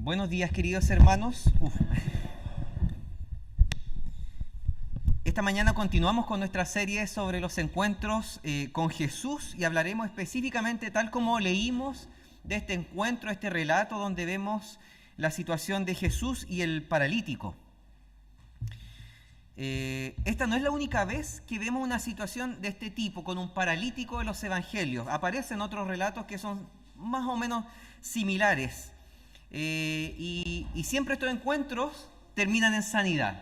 Buenos días, queridos hermanos. Esta mañana continuamos con nuestra serie sobre los encuentros con Jesús y hablaremos específicamente, tal como leímos, de este encuentro, este relato donde vemos la situación de Jesús y el paralítico. Esta no es la única vez que vemos una situación de este tipo con un paralítico en los evangelios. Aparecen otros relatos que son más o menos similares. Y siempre estos encuentros terminan en sanidad.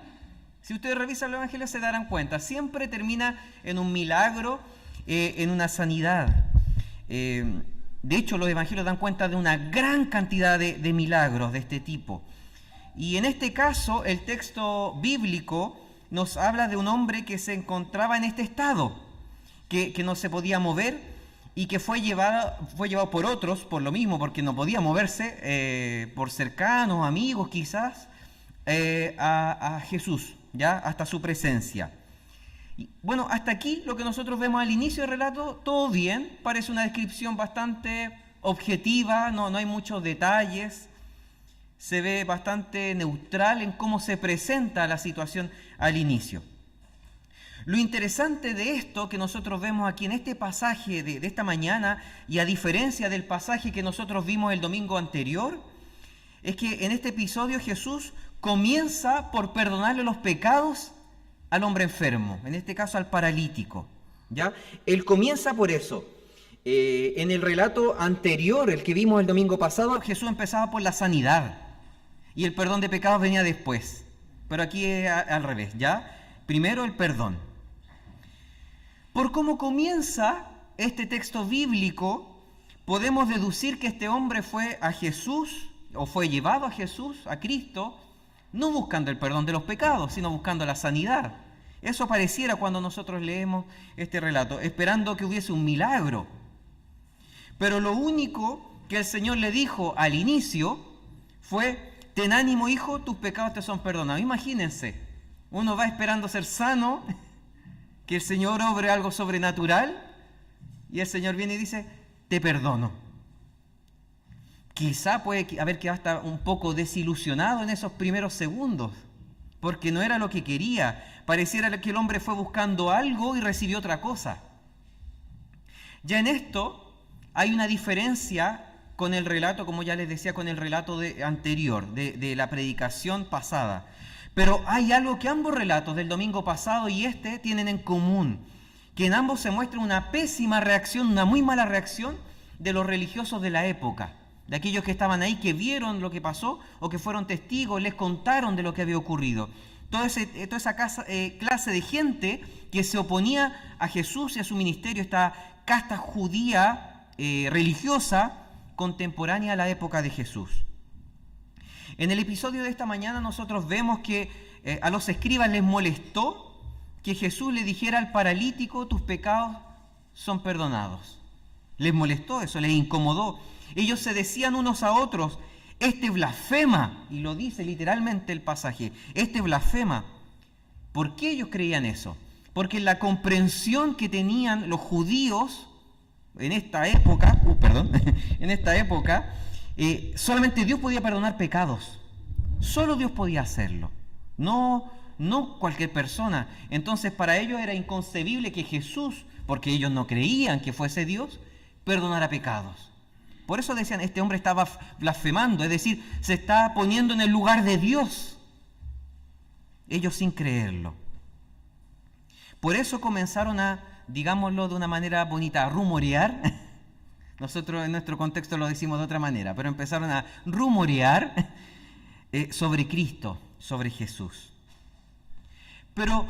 Si ustedes revisan los evangelios se darán cuenta, siempre termina en un milagro, en una sanidad. De hecho, los evangelios dan cuenta de una gran cantidad de milagros de este tipo. Y en este caso, el texto bíblico nos habla de un hombre que se encontraba en este estado, que no se podía mover, y que fue llevado por otros, por lo mismo, porque no podía moverse, por cercanos, amigos quizás, a Jesús, ya hasta su presencia. Y, bueno, hasta aquí lo que nosotros vemos al inicio del relato, todo bien, parece una descripción bastante objetiva, no hay muchos detalles, se ve bastante neutral en cómo se presenta la situación al inicio. Lo interesante de esto que nosotros vemos aquí en este pasaje de esta mañana, y a diferencia del pasaje que nosotros vimos el domingo anterior, es que en este episodio Jesús comienza por perdonarle los pecados al hombre enfermo, en este caso al paralítico, ¿ya? Él comienza por eso. En el relato anterior, el que vimos el domingo pasado, Jesús empezaba por la sanidad y el perdón de pecados venía después. Pero aquí es al revés, ¿ya? Primero el perdón. Por cómo comienza este texto bíblico, podemos deducir que este hombre fue a Jesús, o fue llevado a Jesús, a Cristo, no buscando el perdón de los pecados, sino buscando la sanidad. Eso pareciera cuando nosotros leemos este relato, esperando que hubiese un milagro. Pero lo único que el Señor le dijo al inicio fue: ten ánimo, hijo, tus pecados te son perdonados. Imagínense, uno va esperando ser sano, que el Señor obre algo sobrenatural, y el Señor viene y dice: te perdono. Quizá puede haber quedado hasta un poco desilusionado en esos primeros segundos, porque no era lo que quería. Pareciera que el hombre fue buscando algo y recibió otra cosa. Ya en esto hay una diferencia con el relato, como ya les decía, con el relato anterior, de la predicación pasada. Pero hay algo que ambos relatos del domingo pasado y este tienen en común, que en ambos se muestra una pésima reacción, una muy mala reacción de los religiosos de la época, de aquellos que estaban ahí, que vieron lo que pasó o que fueron testigos, les contaron de lo que había ocurrido. Toda esa clase de gente que se oponía a Jesús y a su ministerio, esta casta judía religiosa contemporánea a la época de Jesús. En el episodio de esta mañana nosotros vemos que a los escribas les molestó que Jesús le dijera al paralítico: tus pecados son perdonados. Les molestó eso, les incomodó. Ellos se decían unos a otros: este blasfema, y lo dice literalmente el pasaje, este blasfema. ¿Por qué ellos creían eso? Porque la comprensión que tenían los judíos en esta época, solamente Dios podía perdonar pecados. Solo Dios podía hacerlo. No cualquier persona. Entonces para ellos era inconcebible que Jesús, porque ellos no creían que fuese Dios, perdonara pecados. Por eso decían: este hombre estaba blasfemando, es decir, se está poniendo en el lugar de Dios. Ellos sin creerlo. Por eso comenzaron a, digámoslo de una manera bonita, a rumorear. Nosotros en nuestro contexto lo decimos de otra manera, pero empezaron a rumorear sobre Cristo, sobre Jesús. Pero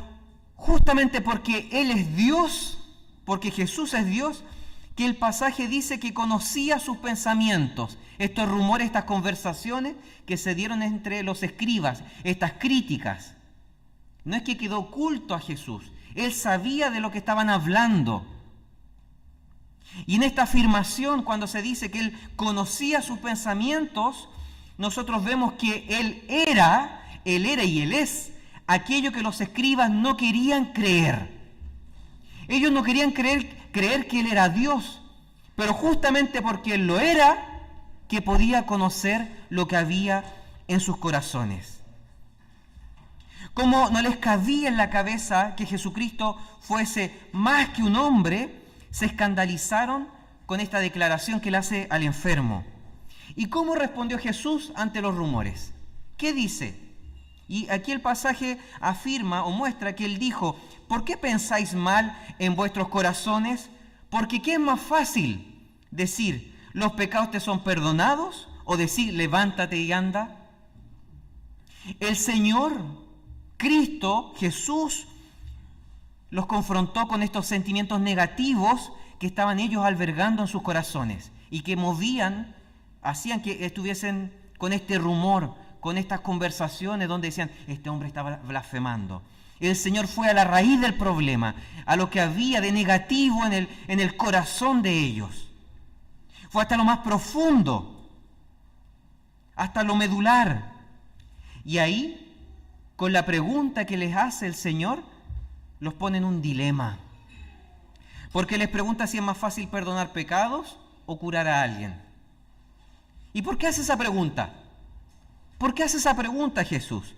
justamente porque Él es Dios, porque Jesús es Dios, que el pasaje dice que conocía sus pensamientos. Estos rumores, estas conversaciones que se dieron entre los escribas, estas críticas. No es que quedó oculto a Jesús, Él sabía de lo que estaban hablando. Y en esta afirmación, cuando se dice que Él conocía sus pensamientos, nosotros vemos que Él era y Él es aquello que los escribas no querían creer. Ellos no querían creer que Él era Dios, pero justamente porque Él lo era, que podía conocer lo que había en sus corazones. Como no les cabía en la cabeza que Jesucristo fuese más que un hombre, se escandalizaron con esta declaración que le hace al enfermo. ¿Y cómo respondió Jesús ante los rumores? ¿Qué dice? Y aquí el pasaje afirma o muestra que él dijo: ¿por qué pensáis mal en vuestros corazones? Porque ¿qué es más fácil? Decir, los pecados te son perdonados, o decir, levántate y anda. El Señor, Cristo, Jesús, los confrontó con estos sentimientos negativos que estaban ellos albergando en sus corazones y que movían, hacían que estuviesen con este rumor, con estas conversaciones donde decían, este hombre estaba blasfemando. El Señor fue a la raíz del problema, a lo que había de negativo en el corazón de ellos. Fue hasta lo más profundo, hasta lo medular. Y ahí, con la pregunta que les hace el Señor, los pone en un dilema. Porque les pregunta si es más fácil perdonar pecados o curar a alguien. ¿Y por qué hace esa pregunta? ¿Por qué hace esa pregunta Jesús?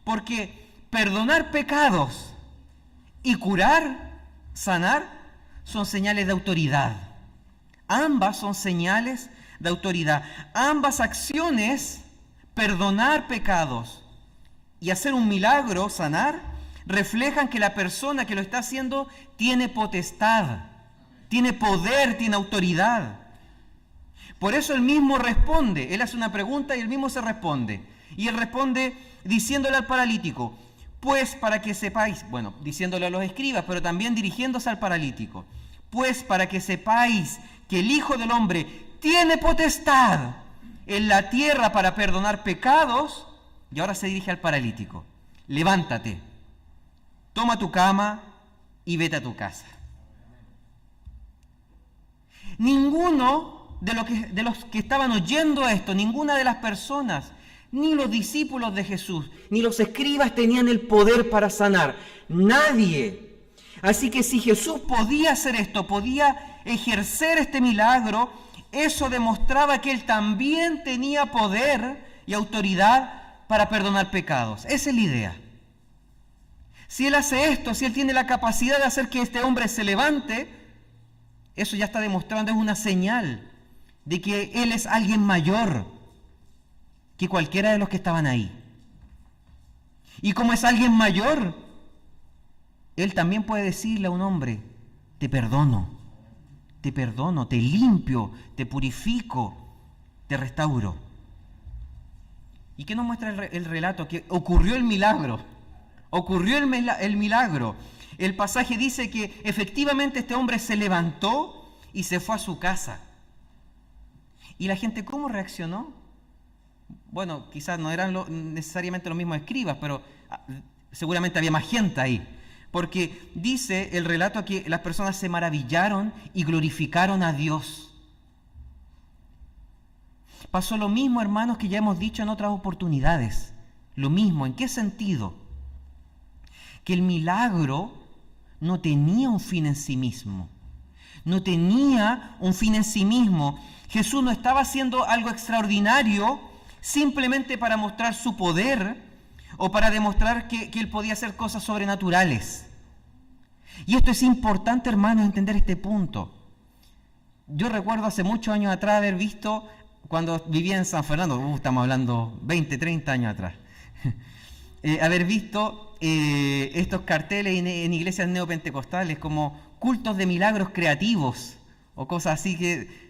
Porque perdonar pecados y curar, sanar, son señales de autoridad. Ambas son señales de autoridad. Ambas acciones, perdonar pecados y hacer un milagro, sanar, reflejan que la persona que lo está haciendo tiene potestad, tiene poder, tiene autoridad. Por eso él mismo responde. Él hace una pregunta y él mismo se responde. Y él responde diciéndole al paralítico, pues para que sepáis, bueno, diciéndole a los escribas, pero también dirigiéndose al paralítico, pues para que sepáis que el Hijo del Hombre tiene potestad en la tierra para perdonar pecados. Y ahora se dirige al paralítico, levántate, toma tu cama y vete a tu casa. Ninguno de los que estaban oyendo esto, ninguna de las personas, ni los discípulos de Jesús, ni los escribas tenían el poder para sanar. Nadie. Así que si Jesús podía hacer esto, podía ejercer este milagro, eso demostraba que Él también tenía poder y autoridad para perdonar pecados. Esa es la idea. Si Él hace esto, si Él tiene la capacidad de hacer que este hombre se levante, eso ya está demostrando, es una señal de que Él es alguien mayor que cualquiera de los que estaban ahí. Y como es alguien mayor, Él también puede decirle a un hombre, te perdono, te limpio, te purifico, te restauro. ¿Y qué nos muestra el relato? Que ocurrió el milagro. Ocurrió el milagro. El pasaje dice que efectivamente este hombre se levantó y se fue a su casa. ¿Y la gente cómo reaccionó? Bueno, quizás no eran necesariamente los mismos escribas, pero seguramente había más gente ahí. Porque dice el relato que las personas se maravillaron y glorificaron a Dios. Pasó lo mismo, hermanos, que ya hemos dicho en otras oportunidades. Lo mismo, ¿en qué sentido? Que el milagro no tenía un fin en sí mismo. No tenía un fin en sí mismo. Jesús no estaba haciendo algo extraordinario simplemente para mostrar su poder o para demostrar que Él podía hacer cosas sobrenaturales. Y esto es importante, hermanos, entender este punto. Yo recuerdo hace muchos años atrás haber visto, cuando vivía en San Fernando, estamos hablando 20, 30 años atrás, haber visto estos carteles en iglesias neopentecostales como cultos de milagros creativos o cosas así que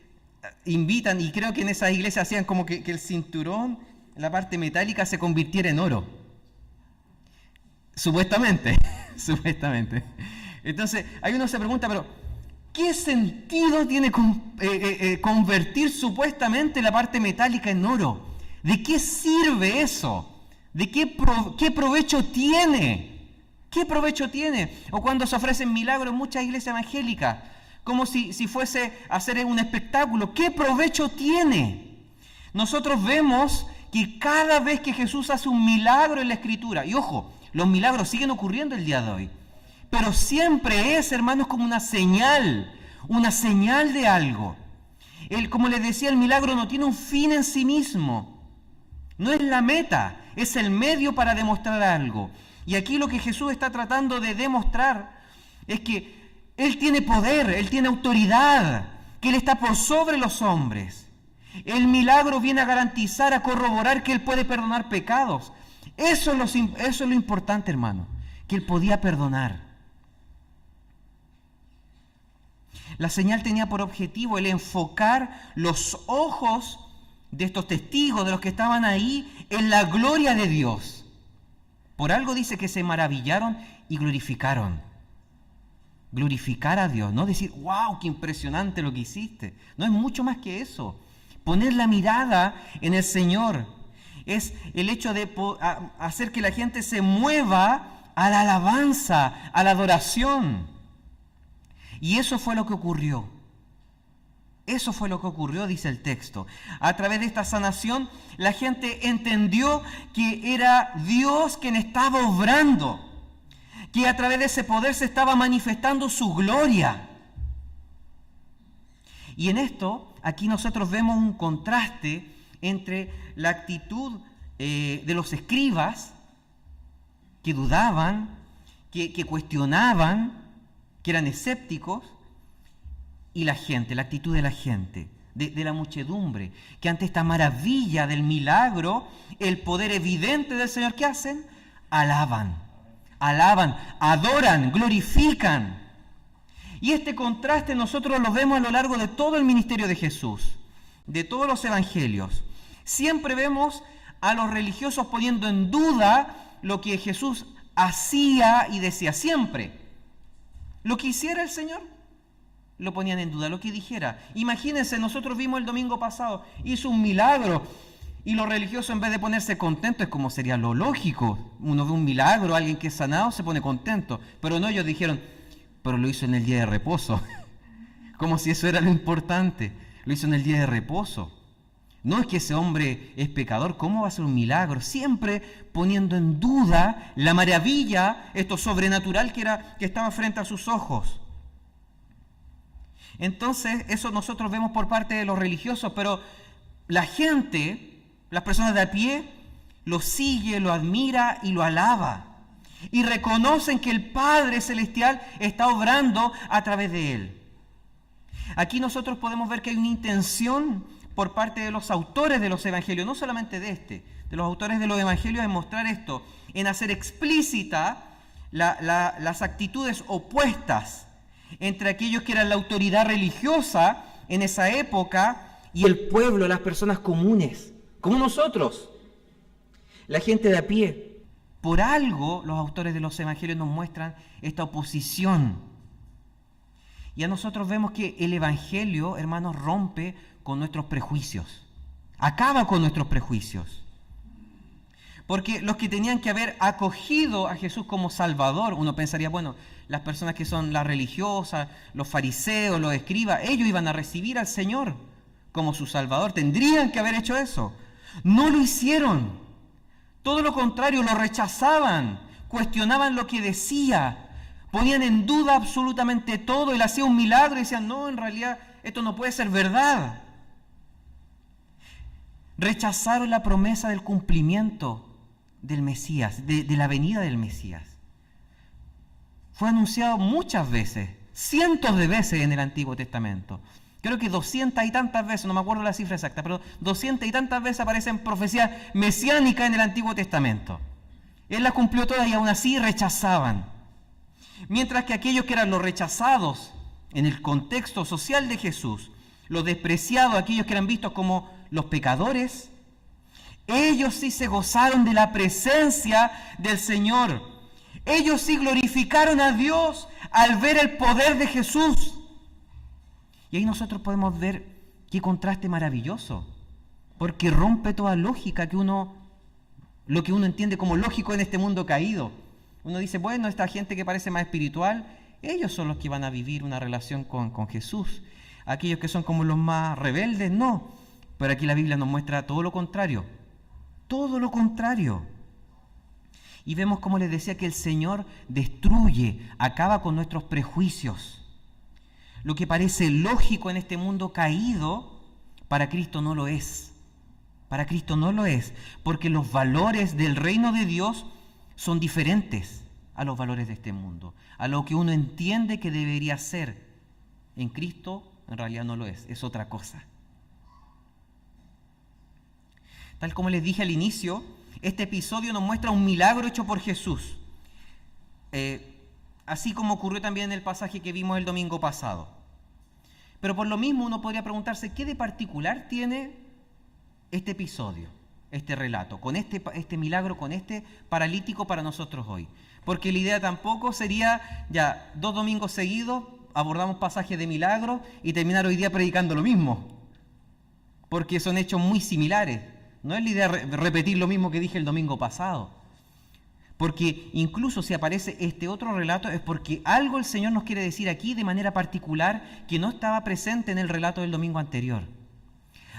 invitan, y creo que en esas iglesias hacían como que el cinturón, la parte metálica, se convirtiera en oro. Supuestamente. Entonces, ahí uno se pregunta, pero ¿qué sentido tiene convertir supuestamente la parte metálica en oro? ¿De qué sirve eso? ¿De qué provecho tiene? ¿Qué provecho tiene? O cuando se ofrecen milagros en muchas iglesias evangélicas, como si fuese hacer un espectáculo. ¿Qué provecho tiene? Nosotros vemos que cada vez que Jesús hace un milagro en la Escritura, y ojo, los milagros siguen ocurriendo el día de hoy, pero siempre es, hermanos, como una señal de algo. Como les decía, el milagro no tiene un fin en sí mismo. No es la meta, es el medio para demostrar algo. Y aquí lo que Jesús está tratando de demostrar es que Él tiene poder, Él tiene autoridad, que Él está por sobre los hombres. El milagro viene a garantizar, a corroborar que Él puede perdonar pecados. Eso es lo importante, hermano, que Él podía perdonar. La señal tenía por objetivo el enfocar los ojos de estos testigos, de los que estaban ahí, en la gloria de Dios. Por algo dice que se maravillaron y glorificaron. Glorificar a Dios, no decir, wow, qué impresionante lo que hiciste. No es mucho más que eso. Poner la mirada en el Señor. Es el hecho de hacer que la gente se mueva a la alabanza, a la adoración. Y eso fue lo que ocurrió. Eso fue lo que ocurrió, dice el texto. A través de esta sanación, la gente entendió que era Dios quien estaba obrando, que a través de ese poder se estaba manifestando su gloria. Y en esto, aquí nosotros vemos un contraste entre la actitud de los escribas, que dudaban, que cuestionaban, que eran escépticos, y la gente, la actitud de la gente, de la muchedumbre, que ante esta maravilla del milagro, el poder evidente del Señor, ¿qué hacen? Alaban, adoran, glorifican. Y este contraste nosotros lo vemos a lo largo de todo el ministerio de Jesús, de todos los evangelios. Siempre vemos a los religiosos poniendo en duda lo que Jesús hacía y decía. Siempre. Lo que hiciera el Señor, lo ponían en duda, lo que dijera. Imagínense, nosotros vimos el domingo pasado, hizo un milagro, y los religiosos, en vez de ponerse contentos, es como sería lo lógico. Uno ve un milagro, alguien que es sanado, se pone contento. Pero no, ellos dijeron, pero lo hizo en el día de reposo. Como si eso era lo importante. Lo hizo en el día de reposo. No es que ese hombre es pecador, ¿cómo va a ser un milagro? Siempre poniendo en duda la maravilla, esto sobrenatural que estaba frente a sus ojos. Entonces, eso nosotros vemos por parte de los religiosos, pero la gente, las personas de a pie, lo sigue, lo admira y lo alaba. Y reconocen que el Padre Celestial está obrando a través de él. Aquí nosotros podemos ver que hay una intención por parte de los autores de los evangelios, no solamente de los autores de los evangelios, en mostrar esto, en hacer explícita las actitudes opuestas entre aquellos que eran la autoridad religiosa en esa época y el pueblo, las personas comunes, como nosotros, la gente de a pie. Por algo los autores de los evangelios nos muestran esta oposición. Y a nosotros vemos que el evangelio, hermanos, rompe con nuestros prejuicios, acaba con nuestros prejuicios. Porque los que tenían que haber acogido a Jesús como Salvador, uno pensaría, bueno, las personas que son las religiosas, los fariseos, los escribas, ellos iban a recibir al Señor como su Salvador, tendrían que haber hecho eso. No lo hicieron, todo lo contrario, lo rechazaban, cuestionaban lo que decía, ponían en duda absolutamente todo, él hacía un milagro y decían, no, en realidad esto no puede ser verdad. Rechazaron la promesa del cumplimiento del Mesías, de la venida del Mesías. Fue anunciado muchas veces, cientos de veces en el Antiguo Testamento. Creo que 200 y tantas veces, no me acuerdo la cifra exacta, pero 200 y tantas veces aparecen profecías mesiánicas en el Antiguo Testamento. Él las cumplió todas y aún así rechazaban. Mientras que aquellos que eran los rechazados en el contexto social de Jesús, los despreciados, aquellos que eran vistos como los pecadores, ellos sí se gozaron de la presencia del Señor. Ellos sí glorificaron a Dios al ver el poder de Jesús. Y ahí nosotros podemos ver qué contraste maravilloso, porque rompe toda lógica lo que uno entiende como lógico en este mundo caído. Uno dice, bueno, esta gente que parece más espiritual, ellos son los que van a vivir una relación con Jesús. Aquellos que son como los más rebeldes, no. Pero aquí la Biblia nos muestra todo lo contrario. Todo lo contrario. Y vemos, como les decía, que el Señor destruye, acaba con nuestros prejuicios. Lo que parece lógico en este mundo caído, Para Cristo no lo es. Para Cristo no lo es, porque los valores del reino de Dios son diferentes a los valores de este mundo, a lo que uno entiende que debería ser. En Cristo en realidad no lo es otra cosa. Tal como les dije al inicio, este episodio nos muestra un milagro hecho por Jesús, así como ocurrió también en el pasaje que vimos el domingo pasado. Pero por lo mismo uno podría preguntarse, ¿qué de particular tiene este episodio, este relato, con este milagro, con este paralítico para nosotros hoy? Porque la idea tampoco sería, ya, 2 domingos seguidos, abordamos pasajes de milagros y terminar hoy día predicando lo mismo, porque son hechos muy similares. No es la idea repetir lo mismo que dije el domingo pasado, porque incluso si aparece este otro relato es porque algo el Señor nos quiere decir aquí de manera particular que no estaba presente en el relato del domingo anterior.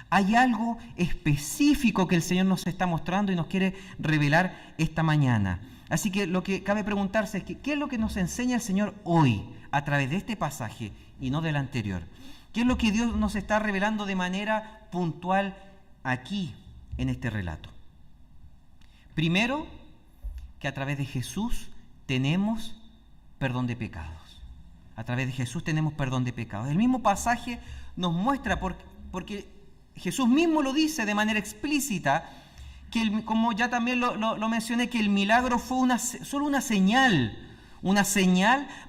Hay algo específico que el Señor nos está mostrando y nos quiere revelar esta mañana. Así que lo que cabe preguntarse es que, ¿qué es lo que nos enseña el Señor hoy a través de este pasaje y no del anterior? ¿Qué es lo que Dios nos está revelando de manera puntual aquí en este relato? Primero, que a través de Jesús tenemos perdón de pecados. A través de Jesús tenemos perdón de pecados. El mismo pasaje nos muestra, porque Jesús mismo lo dice de manera explícita, que como ya también lo mencioné, que el milagro fue solo una señal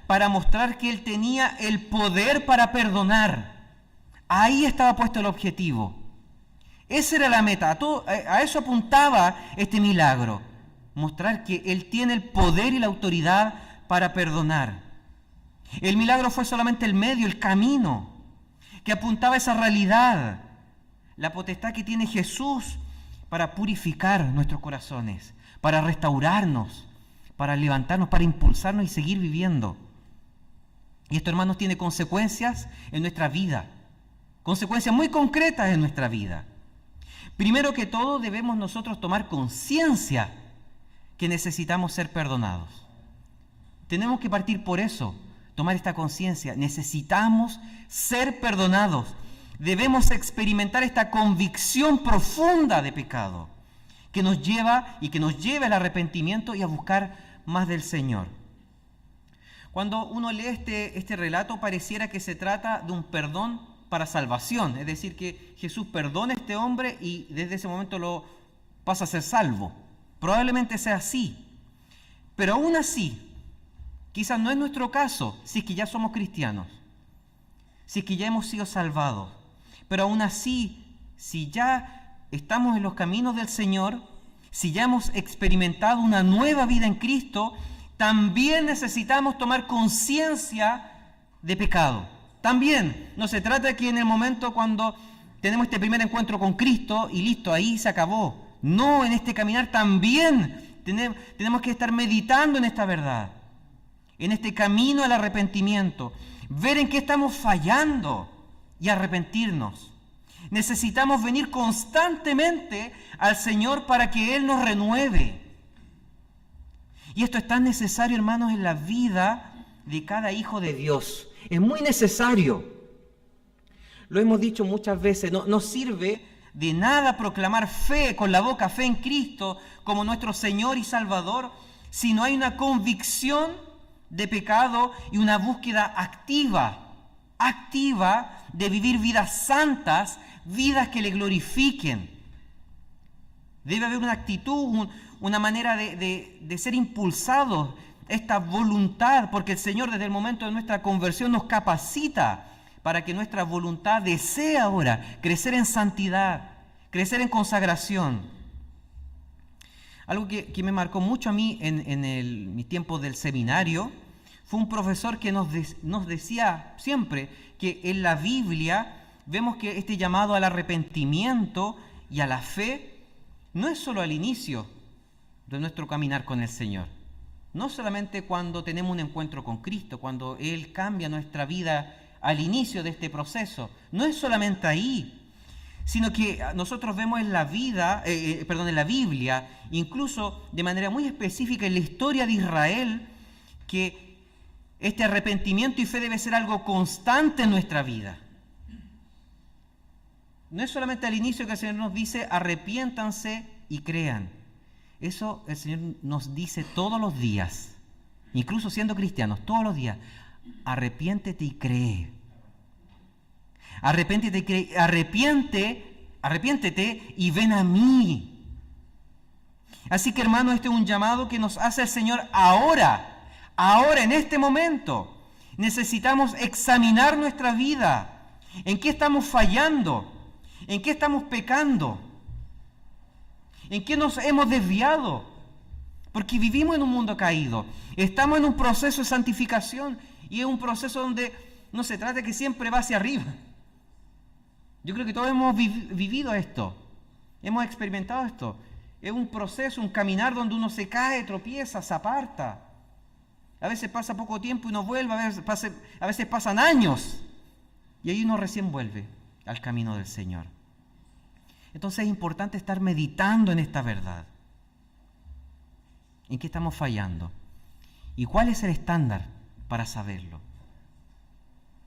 para mostrar que Él tenía el poder para perdonar. Ahí estaba puesto el objetivo. Esa era la meta, a eso apuntaba este milagro, mostrar que Él tiene el poder y la autoridad para perdonar. El milagro fue solamente el medio, el camino, que apuntaba a esa realidad, la potestad que tiene Jesús para purificar nuestros corazones, para restaurarnos, para levantarnos, para impulsarnos y seguir viviendo. Y esto, hermanos, tiene consecuencias en nuestra vida, consecuencias muy concretas en nuestra vida. Primero que todo, debemos nosotros tomar conciencia que necesitamos ser perdonados. Tenemos que partir por eso, tomar esta conciencia. Necesitamos ser perdonados. Debemos experimentar esta convicción profunda de pecado que nos lleva al arrepentimiento y a buscar más del Señor. Cuando uno lee este relato, pareciera que se trata de un perdón para salvación, es decir, que Jesús perdona a este hombre y desde ese momento lo pasa a ser salvo. Probablemente sea así, pero aún así, quizás no es nuestro caso, si es que ya somos cristianos, si es que ya hemos sido salvados. Pero aún así, si ya estamos en los caminos del Señor, si ya hemos experimentado una nueva vida en Cristo, también necesitamos tomar conciencia de pecado. También no se trata de que en el momento cuando tenemos este primer encuentro con Cristo y listo, ahí se acabó. No, en este caminar también tenemos que estar meditando en esta verdad, en este camino al arrepentimiento, ver en qué estamos fallando y arrepentirnos. Necesitamos venir constantemente al Señor para que Él nos renueve. Y esto es tan necesario, hermanos, en la vida de cada hijo de Dios. Es muy necesario. Lo hemos dicho muchas veces, no sirve de nada proclamar fe con la boca, fe en Cristo como nuestro Señor y Salvador, si no hay una convicción de pecado y una búsqueda activa de vivir vidas santas, vidas que le glorifiquen. Debe haber una actitud, una manera de ser impulsados, esta voluntad, porque el Señor desde el momento de nuestra conversión nos capacita para que nuestra voluntad desee ahora crecer en santidad, crecer en consagración. Algo que me marcó mucho a mí en mi tiempo del seminario fue un profesor que nos decía siempre que en la Biblia vemos que este llamado al arrepentimiento y a la fe no es solo al inicio de nuestro caminar con el Señor. No solamente cuando tenemos un encuentro con Cristo, cuando Él cambia nuestra vida al inicio de este proceso. No es solamente ahí, sino que nosotros vemos en la Biblia, incluso de manera muy específica en la historia de Israel, que este arrepentimiento y fe debe ser algo constante en nuestra vida. No es solamente al inicio que el Señor nos dice, arrepiéntanse y crean. Eso el Señor nos dice todos los días, incluso siendo cristianos, todos los días. Arrepiéntete y cree. Arrepiéntete y cree. Arrepiéntete y ven a mí. Así que, hermanos, este es un llamado que nos hace el Señor ahora, en este momento. Necesitamos examinar nuestra vida. ¿En qué estamos fallando? ¿En qué estamos pecando? ¿En qué nos hemos desviado? Porque vivimos en un mundo caído. Estamos en un proceso de santificación y es un proceso donde no se trata de que siempre va hacia arriba. Yo creo que todos hemos vivido esto. Hemos experimentado esto. Es un proceso, un caminar donde uno se cae, tropieza, se aparta. A veces pasa poco tiempo y no vuelve, a veces pasan años. Y ahí uno recién vuelve al camino del Señor. Entonces es importante estar meditando en esta verdad. ¿En qué estamos fallando? ¿Y cuál es el estándar para saberlo?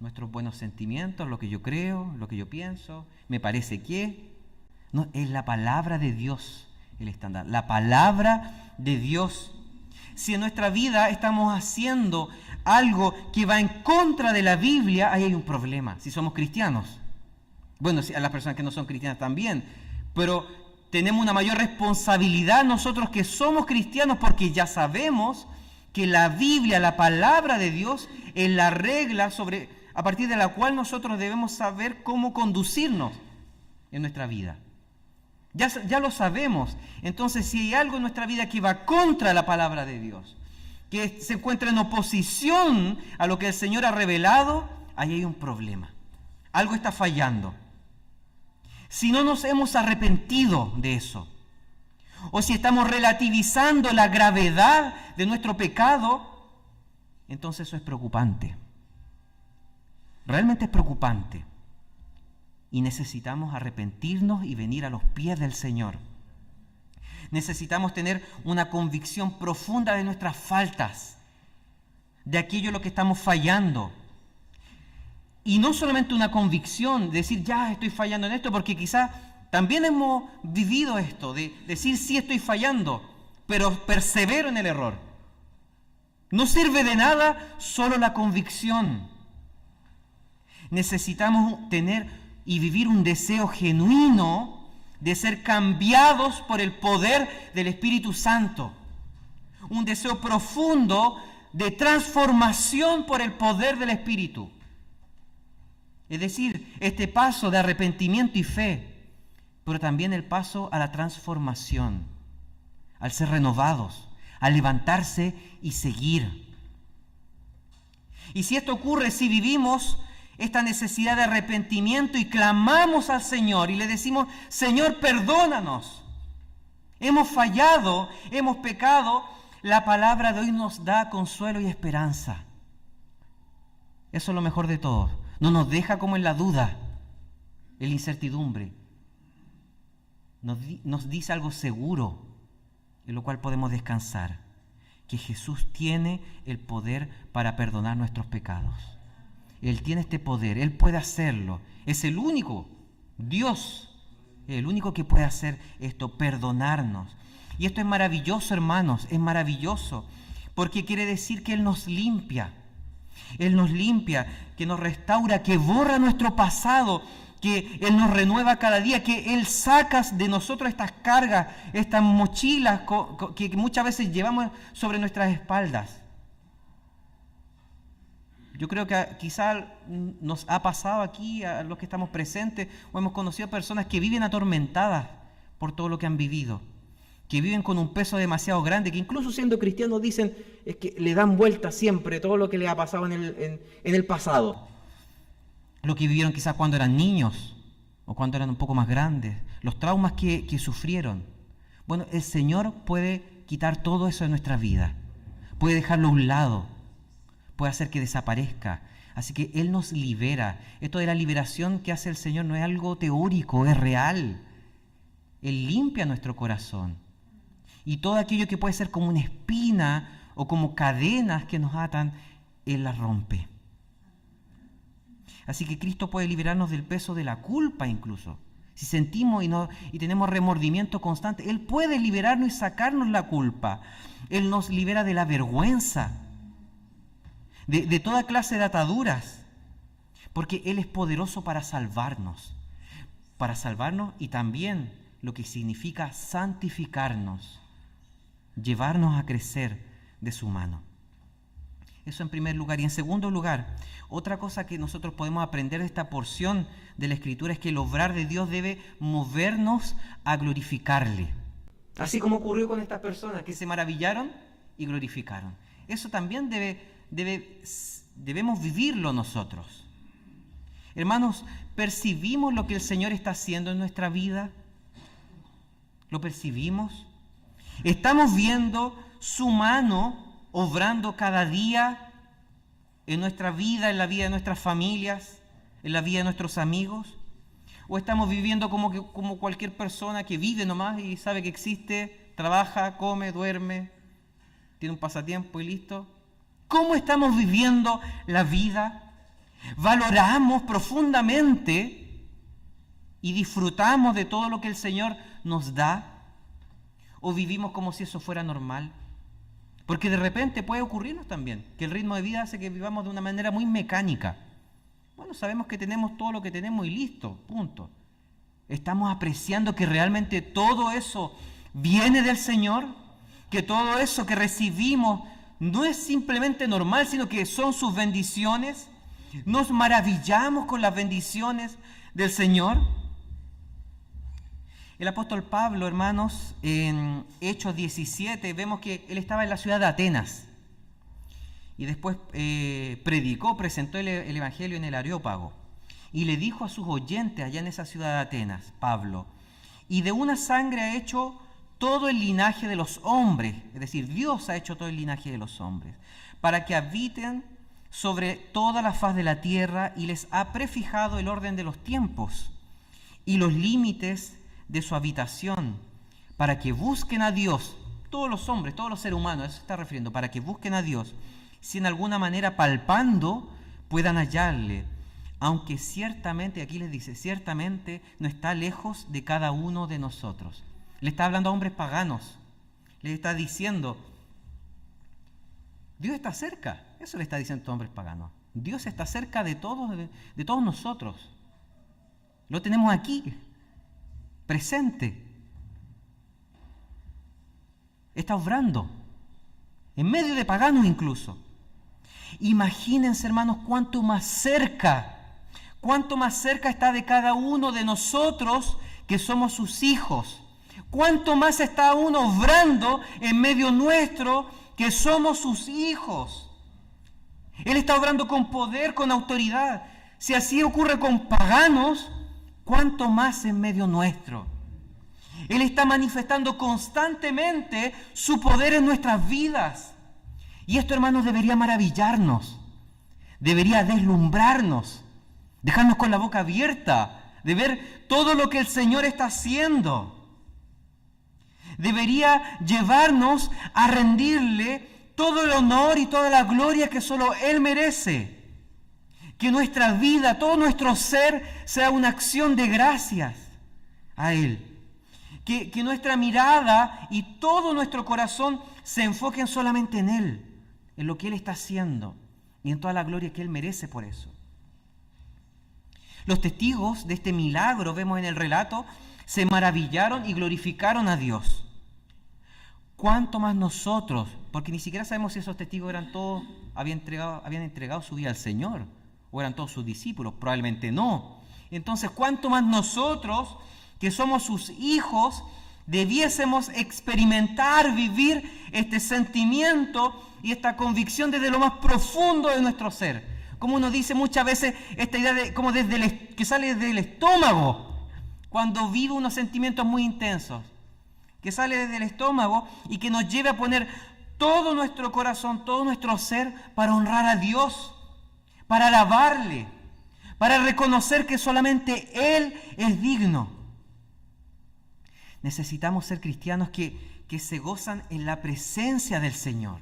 Nuestros buenos sentimientos, lo que yo creo, lo que yo pienso, me parece que... No, es la palabra de Dios el estándar. La palabra de Dios. Si en nuestra vida estamos haciendo algo que va en contra de la Biblia, ahí hay un problema, si somos cristianos. Bueno, a las personas que no son cristianas también, pero tenemos una mayor responsabilidad nosotros que somos cristianos porque ya sabemos que la Biblia, la palabra de Dios, es la regla a partir de la cual nosotros debemos saber cómo conducirnos en nuestra vida. Ya lo sabemos. Entonces, si hay algo en nuestra vida que va contra la palabra de Dios, que se encuentra en oposición a lo que el Señor ha revelado, ahí hay un problema. Algo está fallando. Si no nos hemos arrepentido de eso, o si estamos relativizando la gravedad de nuestro pecado, entonces eso es preocupante. Realmente es preocupante. Y necesitamos arrepentirnos y venir a los pies del Señor. Necesitamos tener una convicción profunda de nuestras faltas, de aquello en lo que estamos fallando. Y no solamente una convicción, de decir, ya estoy fallando en esto, porque quizás también hemos vivido esto, de decir, sí estoy fallando, pero persevero en el error. No sirve de nada solo la convicción. Necesitamos tener y vivir un deseo genuino de ser cambiados por el poder del Espíritu Santo. Un deseo profundo de transformación por el poder del Espíritu. Es decir, este paso de arrepentimiento y fe, pero también el paso a la transformación, al ser renovados, al levantarse y seguir. Y si esto ocurre, si vivimos esta necesidad de arrepentimiento y clamamos al Señor y le decimos, Señor, perdónanos, hemos fallado, hemos pecado, la palabra de hoy nos da consuelo y esperanza. Eso es lo mejor de todo. No nos deja como en la duda, en la incertidumbre. Nos dice algo seguro, en lo cual podemos descansar, que Jesús tiene el poder para perdonar nuestros pecados. Él tiene este poder, Él puede hacerlo. Es el único, Dios, el único que puede hacer esto, perdonarnos. Y esto es maravilloso, hermanos, es maravilloso, porque quiere decir que Él nos limpia. Él nos limpia, que nos restaura, que borra nuestro pasado, que Él nos renueva cada día, que Él saca de nosotros estas cargas, estas mochilas que muchas veces llevamos sobre nuestras espaldas. Yo creo que quizá nos ha pasado aquí a los que estamos presentes o hemos conocido personas que viven atormentadas por todo lo que han vivido, que viven con un peso demasiado grande, que incluso siendo cristianos dicen es que le dan vuelta siempre todo lo que les ha pasado en el pasado. Lo que vivieron quizás cuando eran niños o cuando eran un poco más grandes, los traumas que sufrieron. Bueno, el Señor puede quitar todo eso de nuestra vida, puede dejarlo a un lado, puede hacer que desaparezca. Así que Él nos libera. Esto de la liberación que hace el Señor no es algo teórico, es real. Él limpia nuestro corazón. Y todo aquello que puede ser como una espina o como cadenas que nos atan, Él las rompe. Así que Cristo puede liberarnos del peso de la culpa incluso, si sentimos y tenemos remordimiento constante, Él puede liberarnos y sacarnos la culpa. Él nos libera de la vergüenza, de toda clase de ataduras, porque Él es poderoso para salvarnos y también lo que significa santificarnos, llevarnos a crecer de su mano. Eso en primer lugar. Y en segundo lugar, otra cosa que nosotros podemos aprender de esta porción de la Escritura es que el obrar de Dios debe movernos a glorificarle. Así como ocurrió con estas personas que se maravillaron y glorificaron. Eso también debemos vivirlo nosotros. Hermanos, ¿percibimos lo que el Señor está haciendo en nuestra vida? ¿Lo percibimos? ¿Estamos viendo su mano obrando cada día en nuestra vida, en la vida de nuestras familias, en la vida de nuestros amigos? ¿O estamos viviendo como cualquier persona que vive nomás y sabe que existe, trabaja, come, duerme, tiene un pasatiempo y listo? ¿Cómo estamos viviendo la vida? ¿Valoramos profundamente y disfrutamos de todo lo que el Señor nos da? ¿O vivimos como si eso fuera normal? Porque de repente puede ocurrirnos también que el ritmo de vida hace que vivamos de una manera muy mecánica. Bueno, sabemos que tenemos todo lo que tenemos y listo, punto. ¿Estamos apreciando que realmente todo eso viene del Señor? ¿Que todo eso que recibimos no es simplemente normal, sino que son sus bendiciones? ¿Nos maravillamos con las bendiciones del Señor? El apóstol Pablo, hermanos, en Hechos 17, vemos que él estaba en la ciudad de Atenas y después presentó el Evangelio en el Areópago y le dijo a sus oyentes allá en esa ciudad de Atenas, Pablo, y de una sangre ha hecho todo el linaje de los hombres, es decir, Dios ha hecho todo el linaje de los hombres, para que habiten sobre toda la faz de la tierra y les ha prefijado el orden de los tiempos y los límites de su habitación, para que busquen a Dios, todos los hombres, todos los seres humanos, a eso se está refiriendo, para que busquen a Dios, si en alguna manera palpando puedan hallarle, aunque ciertamente, aquí les dice, ciertamente no está lejos de cada uno de nosotros. Le está hablando a hombres paganos, le está diciendo, Dios está cerca, eso le está diciendo a hombres paganos, Dios está cerca de todos nosotros, lo tenemos aquí, presente, está obrando, en medio de paganos incluso. Imagínense, hermanos, cuánto más cerca está de cada uno de nosotros que somos sus hijos. Cuánto más está uno obrando en medio nuestro que somos sus hijos. Él está obrando con poder, con autoridad. Si así ocurre con paganos, ¿cuánto más en medio nuestro? Él está manifestando constantemente su poder en nuestras vidas. Y esto, hermanos, debería maravillarnos, debería deslumbrarnos, dejarnos con la boca abierta, de ver todo lo que el Señor está haciendo. Debería llevarnos a rendirle todo el honor y toda la gloria que solo Él merece. Que nuestra vida, todo nuestro ser, sea una acción de gracias a Él. Que nuestra mirada y todo nuestro corazón se enfoquen solamente en Él, en lo que Él está haciendo y en toda la gloria que Él merece por eso. Los testigos de este milagro, vemos en el relato, se maravillaron y glorificaron a Dios. ¿Cuánto más nosotros? Porque ni siquiera sabemos si esos testigos habían entregado su vida al Señor, o eran todos sus discípulos, probablemente no. Entonces, ¿cuánto más nosotros, que somos sus hijos, debiésemos experimentar, vivir este sentimiento y esta convicción desde lo más profundo de nuestro ser? Como uno dice muchas veces, esta idea de como que sale desde el estómago, cuando vive unos sentimientos muy intensos, que sale desde el estómago y que nos lleve a poner todo nuestro corazón, todo nuestro ser para honrar a Dios, para alabarle, para reconocer que solamente Él es digno. Necesitamos ser cristianos que se gozan en la presencia del Señor,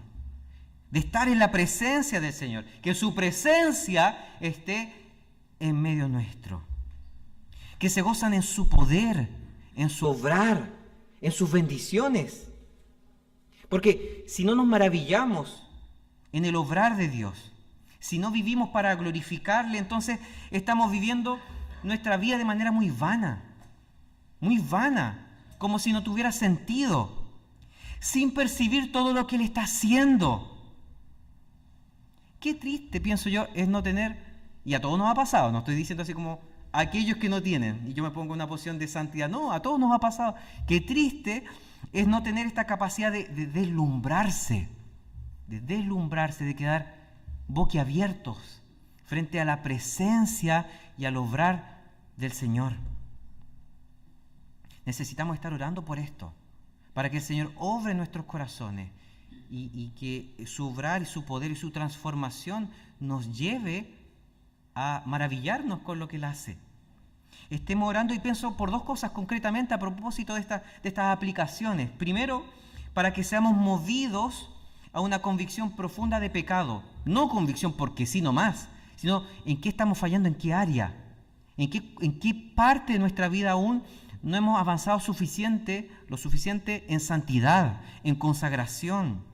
de estar en la presencia del Señor, que su presencia esté en medio nuestro. que se gozan en su poder, en su obrar, en sus bendiciones. Porque si no nos maravillamos en el obrar de Dios, si no vivimos para glorificarle, entonces estamos viviendo nuestra vida de manera muy vana, como si no tuviera sentido, sin percibir todo lo que Él está haciendo. Qué triste, pienso yo, es no tener, y a todos nos ha pasado, no estoy diciendo así como a aquellos que no tienen, y yo me pongo en una posición de santidad, no, a todos nos ha pasado. Qué triste es no tener esta capacidad de deslumbrarse, de quedar boquiabiertos frente a la presencia y al obrar del Señor. Necesitamos estar orando por esto, para que el Señor obre en nuestros corazones y que su obrar y su poder y su transformación nos lleve a maravillarnos con lo que Él hace. Estemos orando, y pienso por dos cosas concretamente a propósito de estas aplicaciones. Primero, para que seamos movidos a una convicción profunda de pecado. No convicción porque sí nomás, sino en qué estamos fallando, en qué área, en qué parte de nuestra vida aún no hemos avanzado lo suficiente en santidad, en consagración.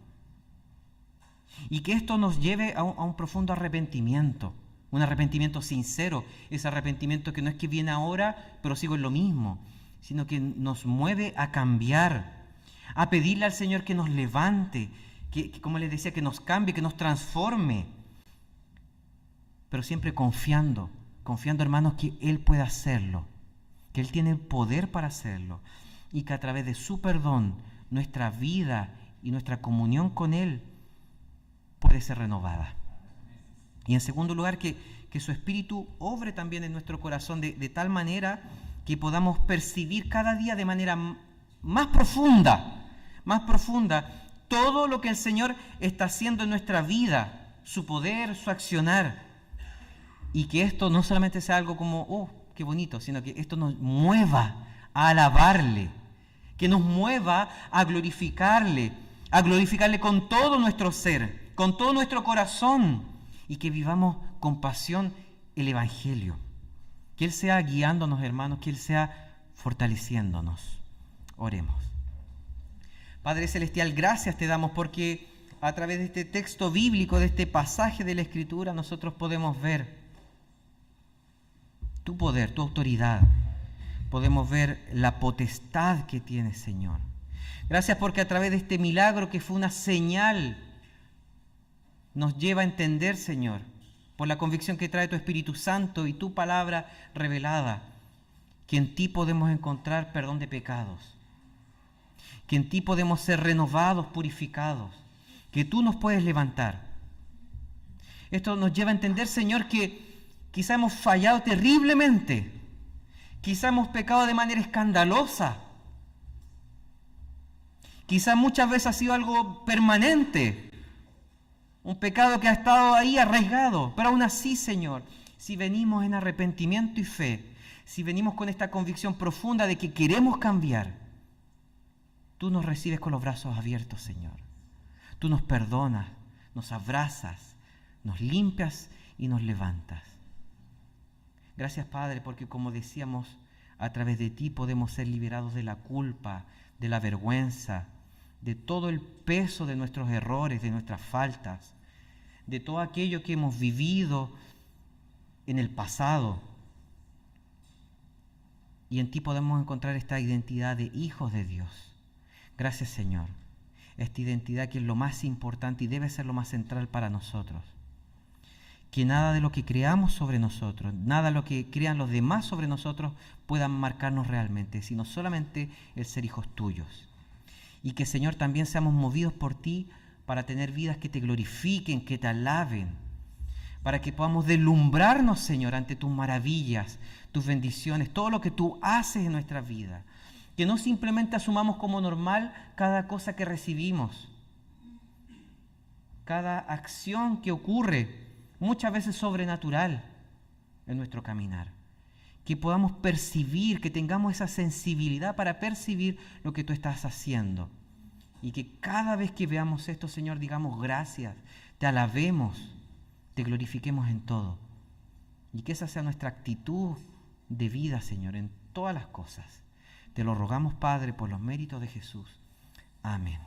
Y que esto nos lleve a un profundo arrepentimiento. Un arrepentimiento sincero, ese arrepentimiento que no es que viene ahora, pero sigo en lo mismo, sino que nos mueve a cambiar, a pedirle al Señor que nos levante, que como les decía, que nos cambie, que nos transforme, pero siempre confiando, hermanos, que Él puede hacerlo, que Él tiene el poder para hacerlo, y que a través de su perdón, nuestra vida y nuestra comunión con Él puede ser renovada. Y en segundo lugar, que su Espíritu obre también en nuestro corazón de tal manera que podamos percibir cada día de manera más profunda todo lo que el Señor está haciendo en nuestra vida, su poder, su accionar. Y que esto no solamente sea algo como, oh, qué bonito, sino que esto nos mueva a alabarle, que nos mueva a glorificarle con todo nuestro ser, con todo nuestro corazón, y que vivamos con pasión el Evangelio. Que Él sea guiándonos, hermanos, que Él sea fortaleciéndonos. Oremos. Padre Celestial, gracias te damos porque a través de este texto bíblico, de este pasaje de la Escritura, nosotros podemos ver tu poder, tu autoridad. Podemos ver la potestad que tienes, Señor. Gracias porque a través de este milagro que fue una señal, nos lleva a entender, Señor, por la convicción que trae tu Espíritu Santo y tu palabra revelada, que en ti podemos encontrar perdón de pecados, que en ti podemos ser renovados, purificados, que tú nos puedes levantar. Esto nos lleva a entender, Señor, que quizá hemos fallado terriblemente, quizá hemos pecado de manera escandalosa, quizá muchas veces ha sido algo permanente, un pecado que ha estado ahí arraigado, pero aún así, Señor, si venimos en arrepentimiento y fe, si venimos con esta convicción profunda de que queremos cambiar, tú nos recibes con los brazos abiertos, Señor. Tú nos perdonas, nos abrazas, nos limpias y nos levantas. Gracias, Padre, porque como decíamos, a través de ti podemos ser liberados de la culpa, de la vergüenza, de todo el peso de nuestros errores, de nuestras faltas, de todo aquello que hemos vivido en el pasado. Y en ti podemos encontrar esta identidad de hijos de Dios. Gracias, Señor. Esta identidad que es lo más importante y debe ser lo más central para nosotros. Que nada de lo que creamos sobre nosotros, nada de lo que crean los demás sobre nosotros puedan marcarnos realmente, sino solamente el ser hijos tuyos. Y que, Señor, también seamos movidos por ti para tener vidas que te glorifiquen, que te alaben, para que podamos deslumbrarnos, Señor, ante tus maravillas, tus bendiciones, todo lo que tú haces en nuestra vida. Que no simplemente asumamos como normal cada cosa que recibimos, cada acción que ocurre, muchas veces sobrenatural en nuestro caminar. Que podamos percibir, que tengamos esa sensibilidad para percibir lo que tú estás haciendo. Y que cada vez que veamos esto, Señor, digamos gracias, te alabemos, te glorifiquemos en todo. Y que esa sea nuestra actitud de vida, Señor, en todas las cosas. Te lo rogamos, Padre, por los méritos de Jesús. Amén.